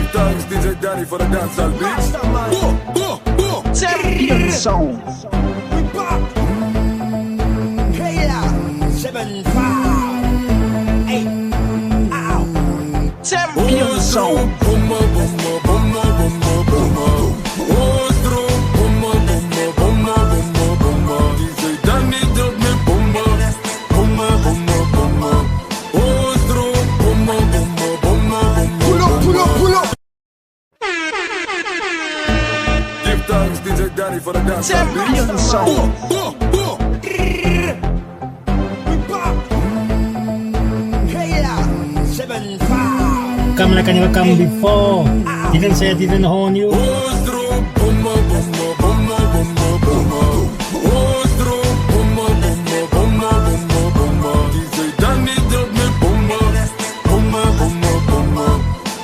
Give thanks, DJ Danny, for the dancehall beats. Champion Sound. Hey, 7, 5, 8, ow. Champion Sound. Bomba, bomba, bomba, bomba, bomba. Ostro, bomba, bomba, bomba, bomba, bomba. DJ Danny, drop me bomba, bomba, bomba, bomba. Ostro, bomba, bomba, bomba, bomba. Pull up, pull up, pull up. Give thanks, DJ Danny, for the dancehall Champion beats. Sound. Hey, 7, 5. Come like I never come before. Didn't say I didn't own you. Ostro, bomba, bomba, bomba, bomba, bomba. Ostro, bomba, bomba, bomba, bomba, bomba. DJ Danny, drop me bomba, bomba, bomba, bomba.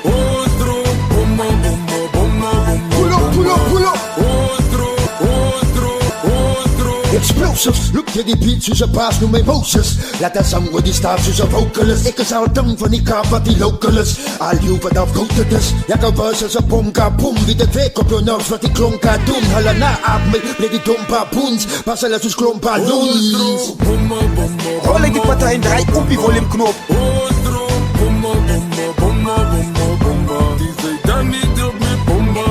Ostro, bomba, bomba, bomba, bomba. Pull up, pull up, pull up. Ostro, ostro, ostro. Explosives, look to die beat soos 'n baas noem my Moses. Laat ons sang oor die staaf soos 'n vocalist. Ek is al ding van die kaap wat die localist. Al jou wat afgoed is. Ja, kan was as 'n bom kaboom. Wie dit werk op jou nerves wat die klonk kan doen. Hulle na op my, bly die dompa boens. Pas hulle soos klompa loons. Ostro, bomba, bomba, Rol ek die partij en draai op die volumeknop. ostro, bomba, bomba, bomba, bomba, bomba. DJ Danny, drop me bomba,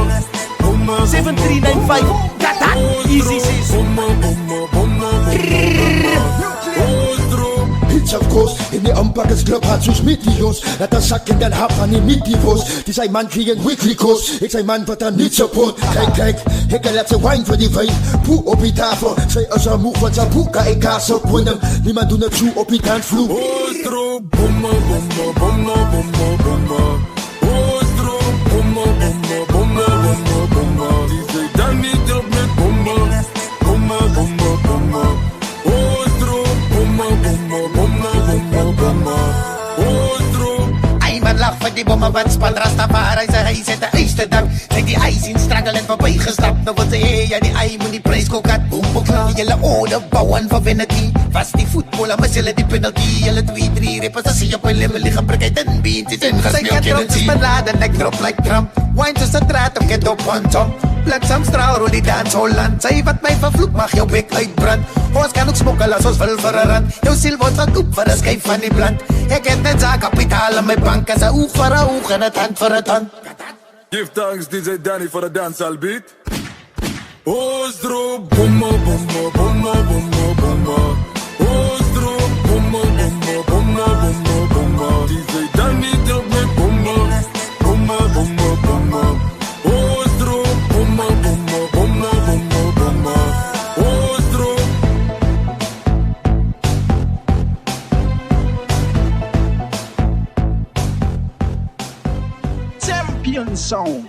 bomba, 7395. Kata. Easy sis. bomba, bomba, bomba, ostro. Hits of course, in die aanpak is club hard soos meteors. Laat ons sak en dan hap aan die meteors. Die sy man krie een weekly course. Ek sy man wat dan niet support. Kijk, kijk, ek laat sy wine vir die wijn. Poe op die tafel, sy is een moeg van sy boeka. Ek kaas op windem, niemand doen het zo op die dansvloer. Ostro, bomba, bomba, bomba, bomba, bomba. Ostro, bomba, bomba, bomba, bomba, bomba. DJ Danny, drop me bomba, bomba, bomba, bomba. Ostro, bomba, bomba, bomba, bomba, bomba. Ostro. Ay man lag vir die bomme wat span Rastafari sy huis het 'n eis te dank. Sy die eis in struggle en verby gestap. Nou wat sê ja die ei moet die prys kokat. Boom boom die julle orde bouwen vir Venety. Was die voetballer mis julle die penalty. Julle 2-3 repas as jy op 'n level lig gebruik het in beats en gesmeel kan sien. Ek drop like Trump. Wine to straat om get op on top. Bliksem straal rol die dans Holland. Sy wat my vervloek mag jou bek uitbrand. Ons kan ook smokkel as ons wil vir 'n rand. Jou siel word verkoop vir 'n skyf van die brand. Ek het net zaak kapitaal in my bank as 'n oog vir 'n oog en 'n tand vir 'n tand. Give thanks, DJ Danny, for the dancehall beat. Ostro, bomba, bomba, bomba, bomba, bomba. Ostro, bomba, bomba, bomba, bomba, bomba. DJ Danny, drop me bomba, bomba, bomba, bomba. Ostro, bomba, bomba, bomba, bomba, bomba. Ostro. Champion Sound.